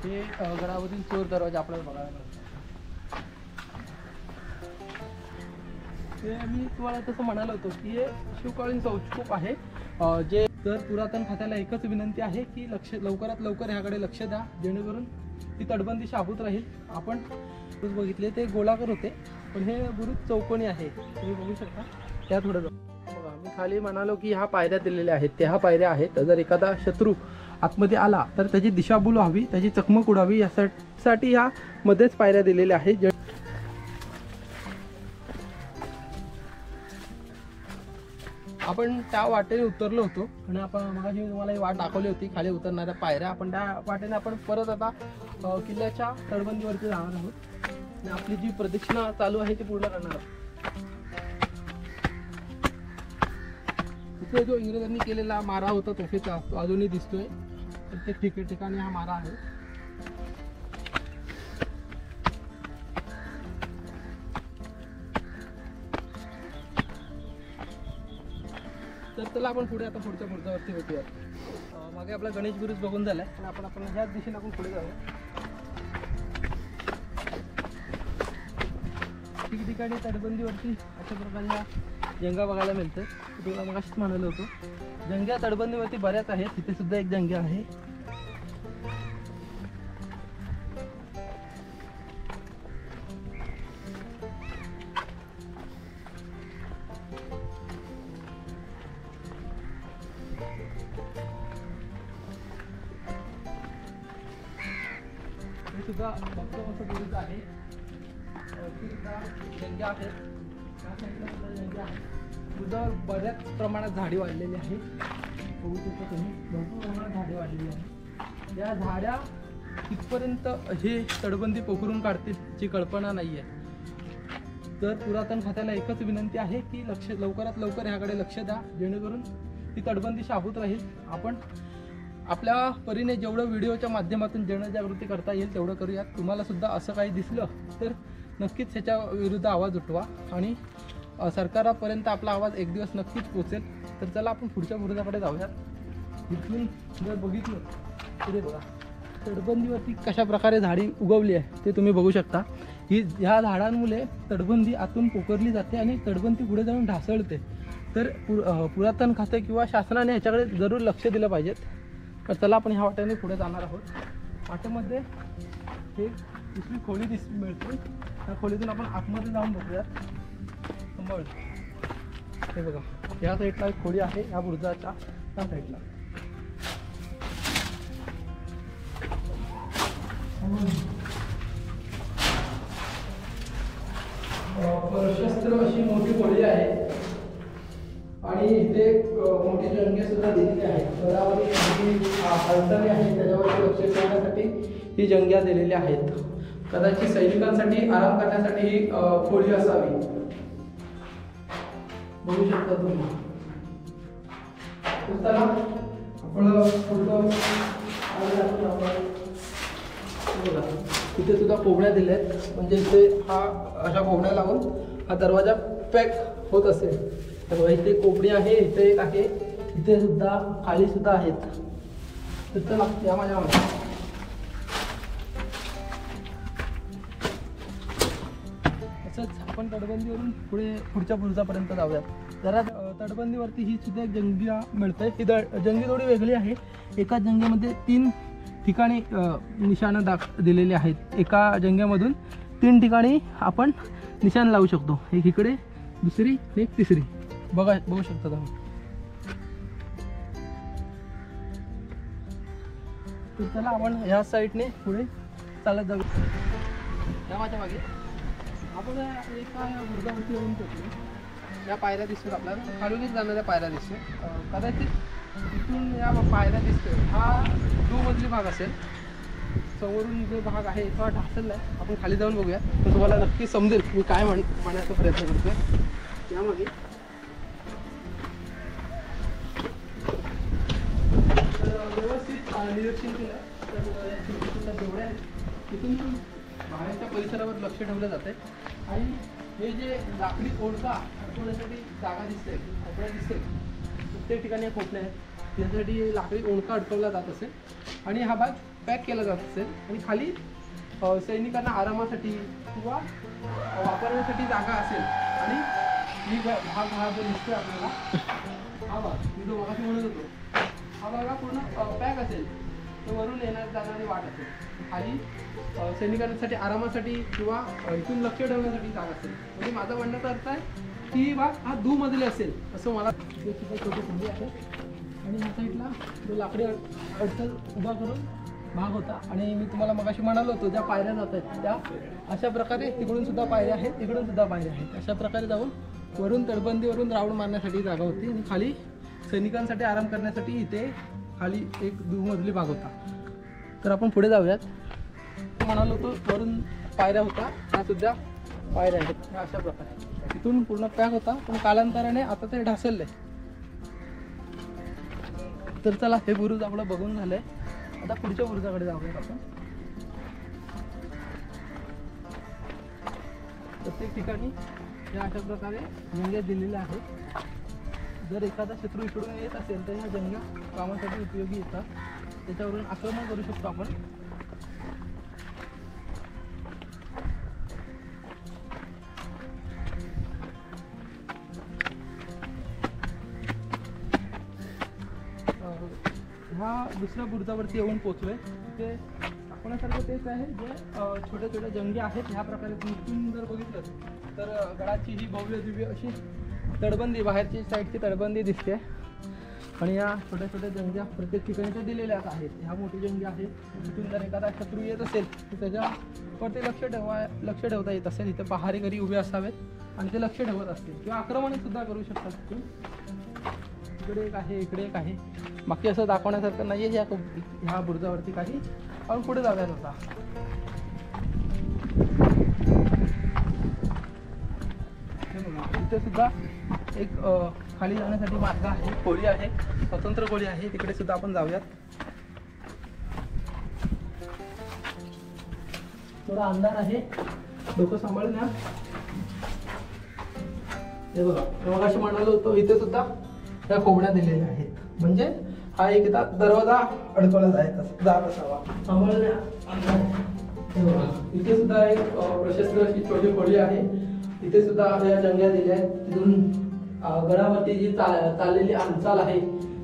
हे गडावरील चोर दरवाजा आपल्याला बघायला मिळतो. ते मी तुम्हाला तसं म्हणालो होतो की हे शिवकालीन चौकूप आहे. जे तर पुरातन खात्याला एकच विनंती आहे की लवकरात लवकर ह्याकडे लक्ष द्या, जेणेकरून ती तटबंदी शाबूत राहील. आपण बघितले ते गोलाकार होते, पण हे बुरुज चौकोनी आहे. तुम्ही बघू शकता. त्या थोडं बघा, मी खाली म्हणालो की ह्या पायऱ्या दिलेल्या आहेत, त्या ह्या पायऱ्या आहेत. जर एखादा शत्रू आतमध्ये आला तर त्याची दिशाभूल व्हावी, त्याची चकमक उडावी यासाठी ह्या मध्येच पायऱ्या दिलेल्या आहेत. आपण त्या वाटेने उतरलो होतो आणि आपण मगाशी तुम्हाला ही वाट दाखवली होती खाली उतरणाऱ्या पायऱ्या. आपण त्या वाटेने आपण परत आता किल्ल्याच्या तटबंदीवरती जाणार आहोत आणि आपली जी प्रदक्षिणा चालू आहे ती पूर्ण करणार आहोत. इथे जो इंग्रजांनी केलेला मारा होता तोफेचा तो अजूनही दिसतोय. प्रत्येक ठिकाणी हा मारा आहे. तर चला आपण पुढे आता पुढच्या वरती होतोय. मागे आपला गणेश बुरुज बघून झालाय आणि आपण ह्याच दिशेने आपण पुढे जाऊया. ठिकठिकाणी तटबंदीवरती अशा प्रकारच्या जंगा बघायला मिळतात. तुम्हाला मगाशीच म्हणालो होतो, जंग्या तटबंदीवरती बऱ्याच आहेत. तिथे सुद्धा एक जंग्या आहे. हे सुद्धा भक्तवंत बुरुज आहे. जंग्या आहेत. त्या साईडला सुद्धा जंग्या आहेत. बुरुजावर बऱ्याच प्रमाणात झाडी वाढलेली आहे. बघू शकता तुम्ही, भरपूर प्रमाणात झाडे वाढलेली आहे. या झाड्या कितपर्यंत हे तटबंदी पोखरून काढतील ची कल्पना नाही आहे. तर पुरातन खात्याला एकच विनंती आहे की लवकरात लवकर ह्याकडे लक्ष द्या, जेणेकरून ती तटबंदी शाबूत राहील. आपण आपल्या परीने जेवढं व्हिडिओच्या माध्यमातून जनजागृती करता येईल तेवढं करूयात. तुम्हाला सुद्धा असं काही दिसलं तर नक्कीच ह्याच्या विरुद्ध आवाज उठवा आणि सरकारापर्यंत आपला आवाज एक दिवस नक्कीच पोचेल. तर चला आपण पुढच्या बुरुजाकडे जाऊयात. इथून जर बघितलं तर बघा तटबंदीवरती कशा प्रकारे झाडी उगवली आहे ते तुम्ही बघू शकता. ह्या झाडांमुळे तटबंदी आतून पोखरली जाते आणि तटबंदी पुढे जाऊन ढासळते. तर पुरातन खाते किंवा शासनाने ह्याच्याकडे जरूर लक्ष दिलं पाहिजेत. तर चला आपण ह्या वाट्याने पुढे जाणार आहोत. वाटेमध्ये हे दुसरी खोली मिळते. त्या खोलीतून आपण आतमध्ये जाऊन बघूयात. हे बघा, या साईडला एक खोली आहे, या बुरुजाच्या त्या साईडला. प्रशस्त्र अशी मोठी खोली आहे आणि इथे मोठी जंगे सुद्धा दिलेली आहेत. गडावरील हालचाली आहेत त्याच्यावरती लक्ष ठेवण्यासाठी ही जंग्या दिलेल्या आहेत. कदाचित सैनिकांसाठी आराम करण्यासाठी ही खोली असावी. बघू शकता तुम्ही. चला आपण पुढं बघा, इथे सुद्धा कोबड्या दिल्या आहेत. म्हणजे इथे हा अशा कोबड्या लावून हा दरवाजा पॅक होत असेल. तर बघा इथे कोबडी आहे, इथे एक आहे, इथे सुद्धा खाली सुद्धा आहेत. तर चला या माझ्या मागे. असंच आपण तटबंदीवरून पुढच्या बुरुजापर्यंत जाऊयात. जरा तटबंदीवरती ही सुद्धा एक जंगिया मिळते. ही जंगी थोडी वेगळी आहे. एका जंगेमध्ये 3 ठिकाणी निशाणं दिलेले आहेत. एका जंग्यामधून 3 ठिकाणी आपण निशाण लावू शकतो. एक इकडे, दुसरी आणि एक तिसरी. बघू शकता तुम्ही. तर चला आपण ह्या साईडने पुढे चालत जाऊ. या माझ्या मागे आपण एका बुरुजावरती येऊन पोहोचलो. या पायऱ्या दिसतात आपल्याला, खालूनच जाणाऱ्या पायऱ्या दिसतात. कदाचित इथून या पायऱ्या दिसतोय हा 2 मजली भाग असेल. समोरून जो भाग आहे तो ढासळला आहे. आपण खाली जाऊन बघूया, तर तुम्हाला नक्की समजेल मी काय म्हणण्याचा प्रयत्न करतोय. यामागे व्यवस्थित निरीक्षण केलं तर जेवढ्या तिथून बाहेरच्या परिसरावर लक्ष ठेवलं जाते. आणि हे जे लाकडी ओढका अडकवण्यासाठी जागा दिसते, कोपऱ्या दिसते, प्रत्येक ठिकाणी खोपले आहेत. त्यासाठी लाकडी ओढका अडकवला जात असेल. आणि हा भाग पॅक केला जात असेल आणि खाली सैनिकांना आरामासाठी किंवा वापरण्यासाठी जागा असेल. आणि मी हा जो दिसतोय आपल्याला, हा भाग मी जो मगाशी म्हणत होतो, हा भाग पूर्ण पॅक असेल. तो वरून येणार जाणारी वाट असेल. खाली सैनिकांसाठी आरामासाठी किंवा इथून लक्ष ठेवण्यासाठी जागा असेल. म्हणजे माझा म्हणण्याचा अर्थ आहे की भाग हा दुमजली असेल असं मला. सुद्धा छोटी खोली आहे आणि ह्या साईडला जो लाकडी अडचण उभा करून भाग होता. आणि मी तुम्हाला मगाशी म्हणालो होतो ज्या पायऱ्या जात आहेत त्या अशा प्रकारे तिकडून सुद्धा पायऱ्या आहेत, तिकडून सुद्धा पायऱ्या आहेत. अशा प्रकारे जाऊन वरून तटबंदीवरून राऊंड मारण्यासाठी जागा होती आणि खाली सैनिकांसाठी आराम करण्यासाठी इथे खाली एक दुमजली भाग होता. तर आपण पुढे जाऊयात. म्हणालो होतो वरून पायऱ्या होत्या, ह्या सुद्धा पायऱ्या आहेत अशा प्रकारे. तिथून पूर्ण पॅक होता पण कालांतराने आता ते ढासळलंय. तर चला हे बुरुज आपलं बघून झालंय. आता पुढच्या बुरुजाकडे जाऊयात आपण. प्रत्येक ठिकाणी या अशा प्रकारे जंग्या दिलेल्या आहेत. जर एखादा शत्रू इकडून येत असेल तर ह्या जंग्या कामासाठी उपयोगी येतात. त्याच्यावरून आक्रमण करू शकतो आपण. ह्या दुसऱ्या बुरुजावरती येऊन पोचलोय. तिथे दाखवण्यासारखं तेच आहे जे छोट्या छोट्या जंगे आहेत. ह्या प्रकारे तुम्ही जर बघितलं तर गडाची ही भव्य दिव्य अशी तटबंदी, बाहेरची साईडची तटबंदी दिसते. आणि या छोट्या छोट्या जंग्या प्रत्येक ठिकाणी त्या दिलेल्याच आहेत. ह्या मोठी जंगी आहेत. तिथून जर एखादा शत्रू येत असेल तर त्याच्यावरती लक्ष ठेवता येत असेल. इथे पहारेकरी उभे असावेत आणि ते लक्ष ठेवत असतील किंवा आक्रमण सुद्धा करू शकतात. इकडे एक आहे, इकडे एक आहे. बाकी असं दाखवण्यासारखं नाही आहे ह्या बुरुजावरती काही. आपण पुढे जाऊयात आता. इथे सुद्धा एक खाली जाण्यासाठी मार्ग आहे, खोली आहे, स्वतंत्र खोली आहे. तिकडे सुद्धा आपण जाऊयात. थोडा अंधार आहे, डोकं सांभाळून या. हे बघा, मगाशी म्हणालो होतो इथे सुद्धा त्या खोबड्या दिलेल्या आहेत. म्हणजे हा एक दरवाजा अडकवला जात असावा. इथे सुद्धा एक प्रशस्त अशी छोटी खोली आहे. इथे सुद्धा या जंग्या दिल्या आहेत. तिथून गडावरती जी चाललेली हालचाल आहे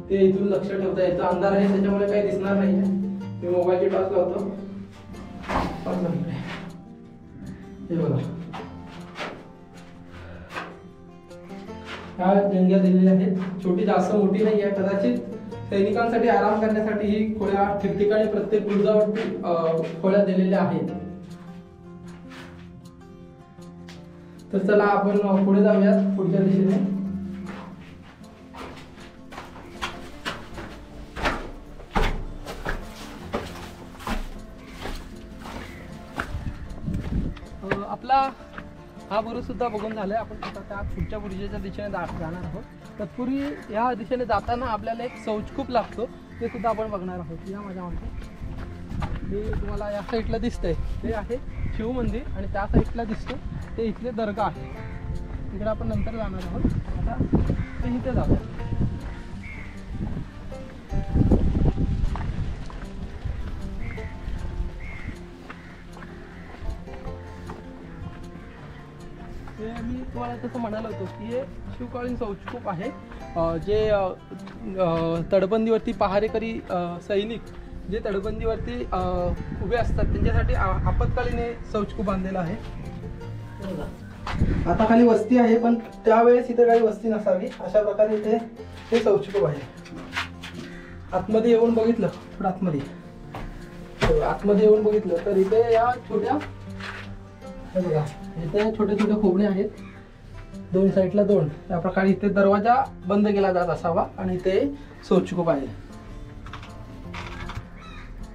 ते इथून लक्ष ठेवता येतं. अंधार आहे त्याच्यामुळे काही दिसणार नाही. मी मोबाईलची टॉर्च लावतो. हे बघा, ह्या जंग्या दिलेल्या आहेत. छोटी जास्त मोठी नाही आहे. कदाचित सैनिकांसाठी आराम करण्यासाठी ही खोल्या ठिकठिकाणी प्रत्येक बुरुजावरती खोल्या दिलेल्या आहेत. तर चला आपण पुढे जाऊयात पुढच्या दिशेने. आपला हा बुरुज सुद्धा बघून झालाय. आपण आता त्या पुढच्या बुरुजाच्या दिशेने जाणार आहोत. तत्पूर्वी या दिशेने जाताना आपल्याला एक शौचकूप लागतो, ते सुद्धा आपण बघणार आहोत. या माझ्या मागे हे तुम्हाला या साईडला दिसतंय ते आहे शिव मंदिर आणि त्या साईडला दिसतं ते इथले दर्गा आहे. तिकडे आपण नंतर जाणार आहोत. आता ते इथे जाऊया. मी तुम्हाला तसं म्हणालो होतो की हे शिवकालीन शौचकूप आहे. जे तटबंदीवरती पहारेकरी सैनिक जे तटबंदीवरती उभे असतात त्यांच्यासाठी आपत्कालीन हे शौचकूप बांधलेलं आहे. आता खाली वस्ती आहे पण त्यावेळेस इथे काही वस्ती नसावी अशा प्रकारे इथे हे शौचकूप आहे. आतमध्ये येऊन बघितलं, थोडं आतमध्ये येऊन बघितलं तर इथे या छोट्या, हे बघा इथे छोटे छोटे खोबणे आहेत. दोन साईडला दोन. त्या प्रकारे इथे दरवाजा बंद केला जात असावा आणि इथे शौचकूप आहे.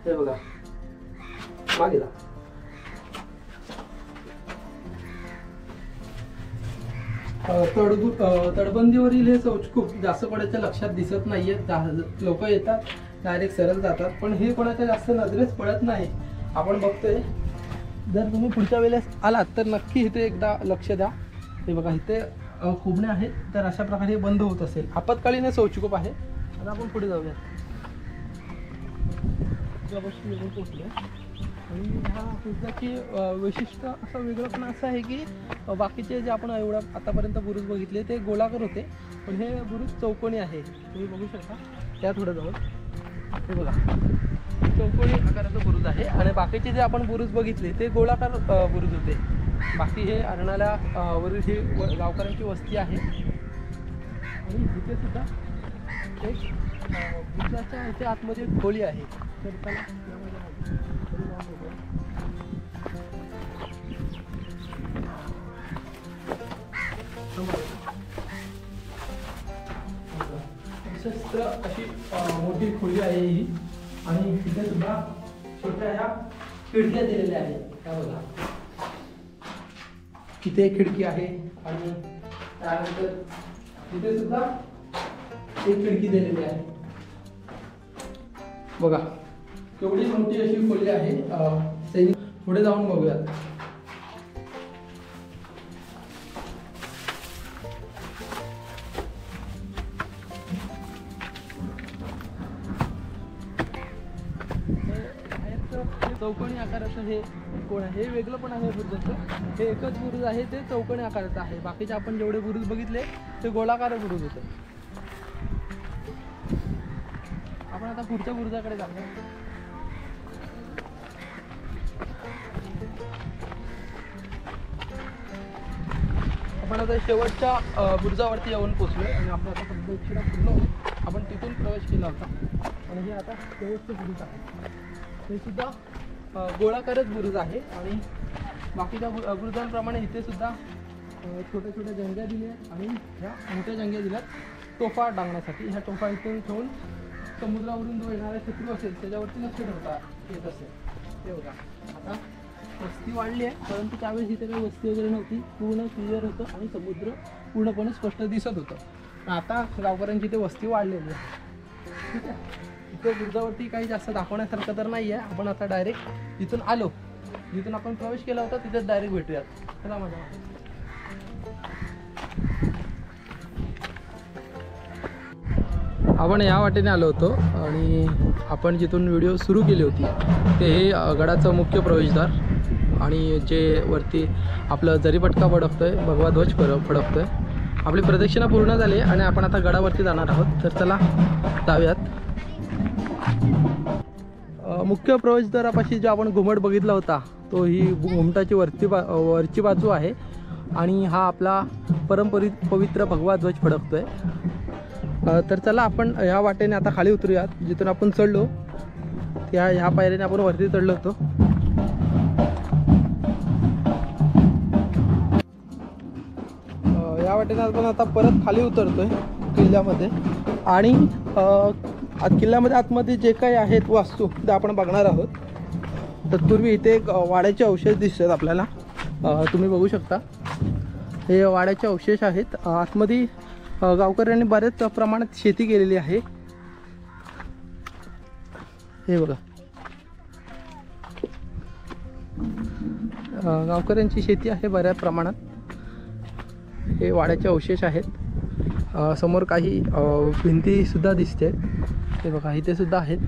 हे बघा मागे जा. तटबंदीवरील हे शौचकूप जास्त कोणाच्या लक्षात दिसत नाहीये. लोक येतात डायरेक्ट सरळ जातात पण हे कोणाच्या जास्त नजरेस पडत नाही. आपण बघतोय. जर तुम्ही पुढच्या वेळेस आलात तर नक्की इथे एकदा लक्ष द्या. हे बघा इथे खोबणे आहेत. तर अशा प्रकारे बंद होत असेल. आपत्कालीन शौचकूप आहे. आता आपण पुढे जाऊया. बुरुजापासून येऊन पोहोचलो. आणि ह्या बुरुजाची वैशिष्ट्य असं वेगळं पण असं आहे की बाकीचे जे आपण एवढा आतापर्यंत बुरुज बघितले ते गोलाकार होते, पण हे बुरुज चौकोनी आहे. तुम्ही बघू शकता त्या थोडं जवळ, हे बघा चौकोनी आकाराचा बुरुज आहे. आणि बाकीचे जे आपण बुरुज बघितले ते गोलाकार बुरुज होते. बाकी हे अर्नाळा वरील ही गावकऱ्यांची वस्ती आहे. आणि इथे सुद्धा एक बुरुजाच्या इथे आतमध्ये एक खोली आहे. तर त्याला सशस्त्र अशी मोठी खोली आहे ही. आणि तिथे सुद्धा छोट्या ह्या खिडक्या दिलेल्या आहेत. त्या बघा तिथे एक खिडकी आहे आणि त्यानंतर तिथे सुद्धा एक खिडकी दिलेली आहे. बघा केवढी मोठी अशी खोली आहे. पुढे जाऊन बघूयात. चौकोनी आकाराचं हे कोण आहे, हे वेगळं पण आहे बुरुजाचं. हे एकच बुरुज आहे ते चौकोनी आकाराचं आहे. बाकीचे आपण जेवढे बुरुज बघितले ते गोलाकार बुरुज होते. आपण आता पुढच्या बुरुजाकडे जाऊया. आपण आता शेवटच्या बुरुजावरती येऊन पोहोचलोय आणि आपण आता प्रदक्षिणा पूर्ण आपण तिथून प्रवेश केला होता. आणि हे आता शेवटचे बुरुज आहे. हे सुद्धा गोलाकारच बुरुज आहे. आणि बाकीच्या बुरुजांप्रमाणे इथे सुद्धा छोट्या छोट्या जंग्या दिल्या आहेत. आणि ह्या मोठ्या जंग्या दिल्यात तोफा डांगण्यासाठी. ह्या तोफा इथून ठेवून समुद्रावरून जो येणारा शत्रू असेल त्याच्यावरती लक्ष ठेवता येत असेल. ते बघा आता वस्ती वाढली आहे, परंतु त्यावेळेस इथे काही वस्ती वगैरे नव्हती. पूर्ण क्लिअर होतं आणि समुद्र पूर्णपणे स्पष्ट दिसत होतं. आता गावकऱ्यांची इथे वस्ती वाढलेली आहे. ठीक आहे. इथे बुरुजावरती काही जास्त दाखवण्यासारखं तर नाही आहे. आपण आता डायरेक्ट जिथून आलो, जिथून आपण प्रवेश केला होता तिथेच डायरेक्ट भेटूयात. चला माझ्या आपण या वाटेने आलो होतो. आणि आपण जिथून व्हिडिओ सुरू केली होती ते हे गडाचं मुख्य प्रवेशद्वार. आणि जे वरती आपलं जरीपटका फडकतोय, भगवा ध्वज फडकतोय. आपली प्रदक्षिणा पूर्ण झाली आणि आपण आता गडावरती जाणार आहोत. तर चला जाऊयात. मुख्य प्रवेशद्वारापाशी जो आपण घुमट बघितला होता तो ही घुमटाची वरची बाजू आहे. आणि हा आपला पवित्र भगवा ध्वज फडकतोय. तर चला आपण ह्या वाटेने आता खाली उतरूयात. जिथून आपण चढलो ह्या पायरीने आपण वरती चढलो होतो. या वाटेने आपण आता परत खाली उतरतोय किल्ल्यामध्ये. आणि किल्ल्यामध्ये आतमध्ये जे काही आहेत वास्तू ते आपण बघणार आहोत. तत्पूर्वी इथे एक वाड्याचे अवशेष दिसतात आपल्याला. तुम्ही बघू शकता हे वाड्याचे अवशेष आहेत. आतमध्ये गावकऱ्यांनी बऱ्याच प्रमाणात शेती केलेली आहे. हे बघा गावकऱ्यांची शेती आहे बऱ्याच प्रमाणात. हे वाड्याचे अवशेष आहेत. समोर काही भिंती सुद्धा दिसते. हे बघा इथे सुद्धा आहेत.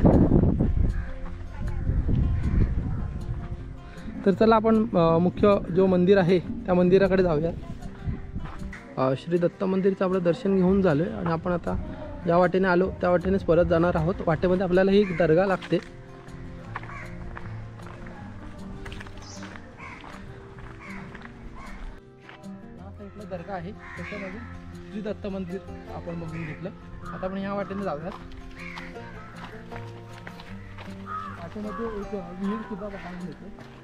तर चला आपण मुख्य जो मंदिर आहे त्या मंदिराकडे जाऊयात. श्री दत्त मंदिरचं आपलं दर्शन घेऊन झालं आहे. आणि आपण आता ज्या वाटेने आलो त्या वाटेनेच परत जाणार आहोत. वाटेमध्ये आपल्याला ही एक दर्गा लागते. हा साईडला दर्गा आहे, त्याच्यामध्ये श्री दत्त मंदिर आपण बघून घेतलं. आता आपण ह्या वाटेने जाऊयात. वाटेमध्ये एक विहीर सुद्धा बघायला मिळते.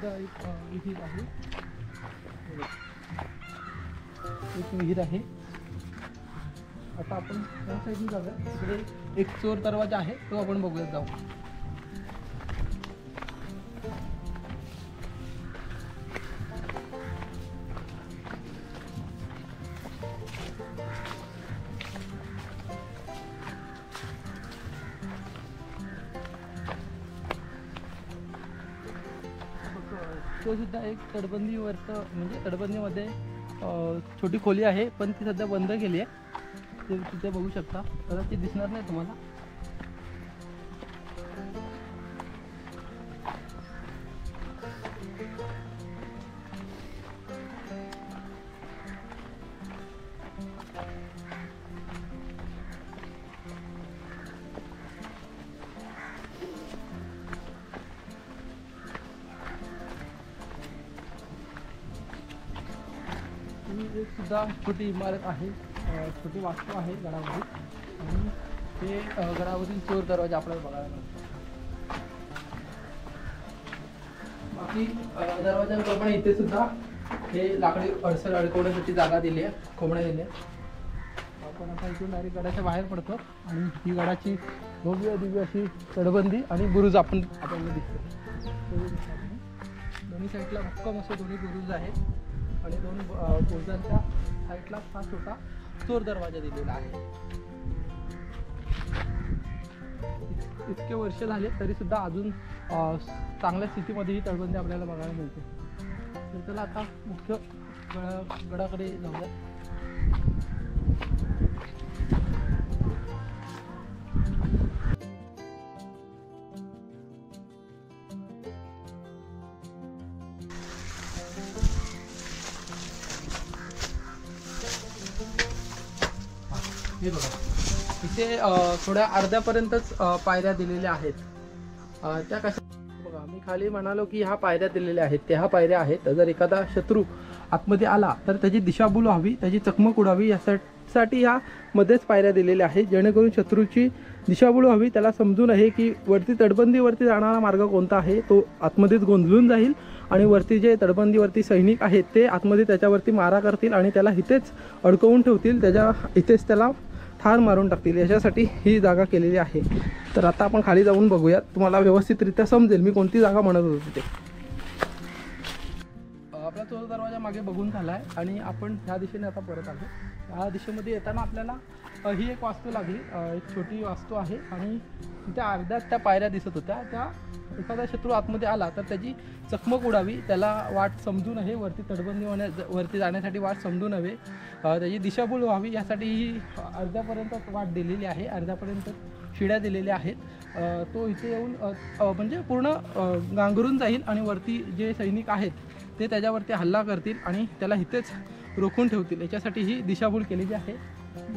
एक विहीर आहे, एक विहीर आहे. आता आपण त्या साईडने जाऊया. तिकडे एक चोर दरवाजा आहे, तो आपण बघूयात जाऊ. तो सुद्धा एक तटबंदीवरचं म्हणजे तटबंदीमध्ये छोटी खोली आहे, पण ती सध्या बंद केली आहे. ते तिथे बघू शकता, कदाचित दिसणार नाही तुम्हाला. ही एक सुद्धा छोटी इमारत आहे, छोटी वास्तू आहे गडावरील. आणि ते गडावरील चोर दरवाजा आपल्याला बघायला मिळतो. बाकी दरवाजांप्रमाणे इथे सुद्धा हे लाकडी अडसर अडकवण्यासाठी जागा दिली आहे, खोबण्या दिल्या. आपण आता इथून डायरेक्ट गडाच्या बाहेर पडतो आणि ही गडाची भव्य दिव्य अशी तटबंदी आणि बुरुज आपल्याला दिसतो. दोन्ही साईडला भक्कम असे दोन्ही बुरुज आहेत आणि दोन बुरुजांच्या साईडला हा छोटा चोर दरवाजा दिलेला आहे. इतके वर्ष झाले तरी सुद्धा अजून चांगल्या स्थितीमध्ये ही तटबंदी आपल्याला बघायला मिळते. तर चला आता मुख्य गडाकडे जाऊया. हे बघा, इथे थोड्या अर्ध्यापर्यंतच पायऱ्या दिलेल्या आहेत. त्या कशा बघा, मी खाली म्हणालो की ह्या पायऱ्या दिलेल्या आहेत, त्या ह्या पायऱ्या आहेत. जर एखादा शत्रू आतमध्ये आला तर त्याची दिशाभूल व्हावी, त्याची चकमक उडावी यासाठी ह्या मध्येच पायऱ्या दिलेल्या आहेत, जेणेकरून शत्रूची दिशाभूल व्हावी, त्याला समजून आहे की वरती तटबंदीवरती जाणारा मार्ग कोणता आहे, तो आतमध्येच गोंधळून जाईल आणि वरती जे तटबंदीवरती सैनिक आहेत ते आतमध्ये त्याच्यावरती मारा करतील आणि त्याला इथेच अडकवून ठेवतील, इथेच त्याला ठार मारून टाकतील. याच्यासाठी ही जागा केलेली आहे. तर आता आपण खाली जाऊन बघूयात, तुम्हाला व्यवस्थितरित्या समजेल मी कोणती जागा म्हणत होतो ते. आपला चोर दरवाजा मागे बघून झाला आहे आणि आपण ह्या दिशेने आता परत आलो. ह्या दिशेमध्ये येताना आपल्याला ही एक वास्तू लागली, एक छोटी वास्तू आहे आणि त्या अर्ध्यात त्या पायऱ्या दिसत होत्या. त्या एखादा शत्रू आतमध्ये आला तर त्याची चकमक उडावी, त्याला वाट समजू नये, वरती तटबंदी वरती जाण्यासाठी वाट समजू नये, त्याची दिशाभूल व्हावी यासाठी ही अर्ध्यापर्यंत वाट दिलेली आहे, अर्ध्यापर्यंत शिड्या दिलेल्या आहेत. तो इथे येऊन म्हणजे पूर्ण गांगरून जाईल आणि वरती जे सैनिक आहेत ते त्याच्यावरती हल्ला करतील आणि त्याला इथेच रोखून ठेवतील. याच्यासाठी ही दिशाभूल केलेली आहे.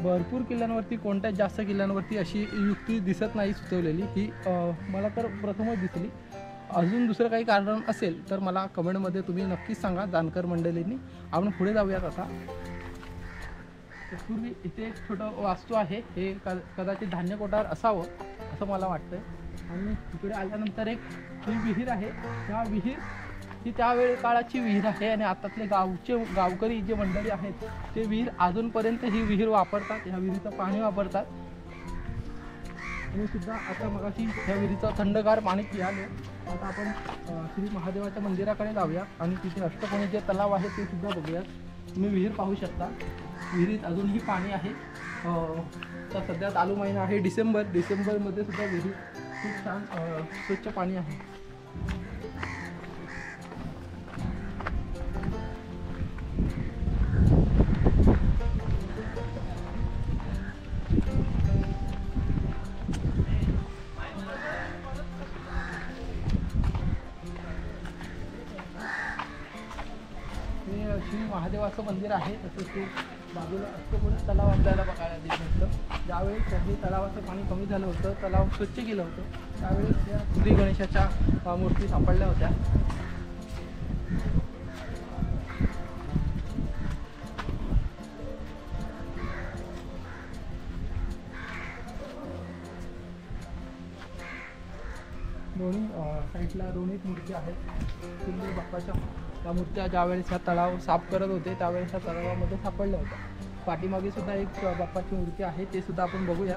भरपूर किल्ल्यांवरती, कोणत्याच जास्त किल्ल्यांवरती अशी युक्ती दिसत नाही सुचवलेली, ही मला तर प्रथमच दिसली. अजून दुसरं काही कारण असेल तर मला कमेंटमध्ये तुम्ही नक्कीच सांगा जाणकार मंडळींनी. आपण पुढे जाऊयात आता. पूर्वी इथे एक छोटं वास्तू आहे, हे कदाचित धान्य कोठार असावं असं मला वाटतंय. आणि इकडे आल्यानंतर एक ही विहीर आहे. ह्या विहीर ही त्यावेळी काळाची विहीर आहे आणि आतातले गावकरी जे मंडळी आहेत ते विहीर अजूनपर्यंत ही विहीर वापरतात, ह्या विहिरीचं पाणी वापरतात. आणि सुद्धा आता मगाशी ह्या विहिरीचं थंडगार पाणी पियाले. आता आपण श्री महादेवाच्या मंदिराकडे जाऊया आणि तिथे अष्टकोनी जे तलाव आहे ते सुद्धा बघूयात. तुम्ही विहीर पाहू शकता, विहिरीत अजूनही पाणी आहे. तर सध्या चालू महिना आहे डिसेंबरमध्ये सुद्धा विहिरीत खूप छान स्वच्छ पाणी आहे. श्री महादेवाचं मंदिर आहे. तसंच ते बाजूला अष्टकोनी तलाव आपल्याला बघायला दिसलं. ज्यावेळेस हे तलावाचं पाणी कमी झालं होतं, तलाव स्वच्छ केलं होतं, त्यावेळेस त्या श्री गणेशाच्या मूर्ती सापडल्या होत्या. दोन्ही साईडला दोन्ही मूर्ती आहेत सुंदर बाप्पाच्या. त्या मूर्त्या ज्यावेळेस ह्या तलाव साफ करत होते त्यावेळेस ह्या तलावामध्ये सापडल्या होत्या. पाठीमागे सुद्धा एक बाप्पाची मूर्ती आहे, ते सुद्धा आपण बघूया.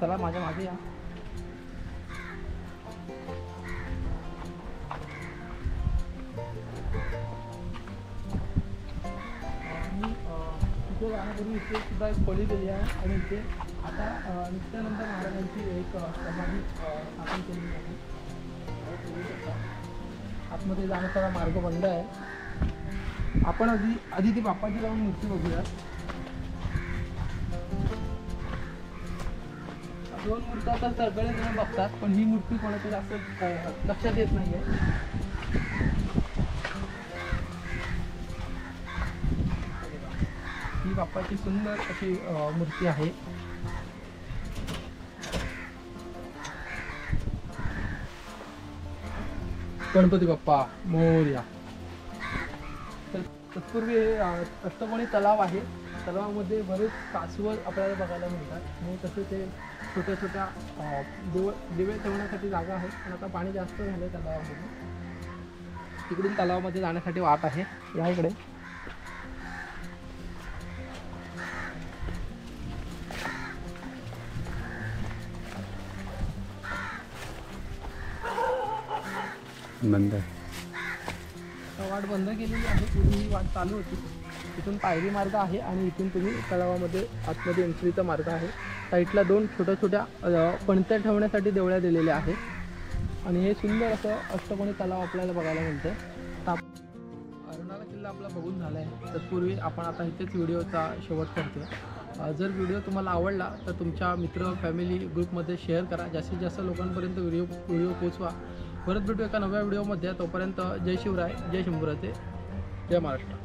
चला माझ्या मागे या. आणि तिथे जाण्यापूर्वी इथे सुद्धा एक खोली दिली आहे आणि इथे आता नित्यानंद महाराजांची एक समाधी स्थापन केलेली आहे. आतमध्ये जाण्याचा मार्ग बंद आहे. आपण आधी ती बाप्पाची जाऊन मूर्ती बघूया. दोन मूर्त्या तर सगळेजण बघतात, पण ही मूर्ती कोणाची जास्त लक्षात येत नाहीये. ही बाप्पाची सुंदर अशी मूर्ती आहे. गणपती बाप्पा मोरया. तर तत्पूर्वी हे अष्टकोनी तलाव आहे. तलावामध्ये बरेच कासवं आपल्याला बघायला मिळतात आणि तसे ते छोट्या छोट्या दिवे ठेवण्यासाठी जागा आहे. पण आता पाणी जास्त झालं तलावामध्ये. तिकडून तलावामध्ये जाण्यासाठी वाट आहे. या इकडे बंद आहे. वाट बंद केलेली आहे. पूर्वी ही वाट चालू होती. इथून पायरी मार्ग आहे आणि इथून तुम्ही तलावामध्ये आतमध्ये एंट्रीचा मार्ग आहे. साईडला दोन छोट्या छोट्या पणत्या ठेवण्यासाठी देवळ्या दिलेल्या आहेत आणि हे सुंदर असं अष्टकोनी तलाव आपल्याला बघायला मिळतं. अर्नाळा किल्ला आपला बघून झाला आहे. तत्पूर्वी आपण आता इथेच व्हिडिओचा शेवट करतो. जर व्हिडिओ तुम्हाला आवडला तर तुमच्या मित्र फॅमिली ग्रुपमध्ये शेअर करा. जास्तीत जास्त लोकांपर्यंत व्हिडिओ पोचवा. परत भेटू एका नव्या व्हिडिओमध्ये. तोपर्यंत जय शिवराय, जय शंभूराजे, जय महाराष्ट्र.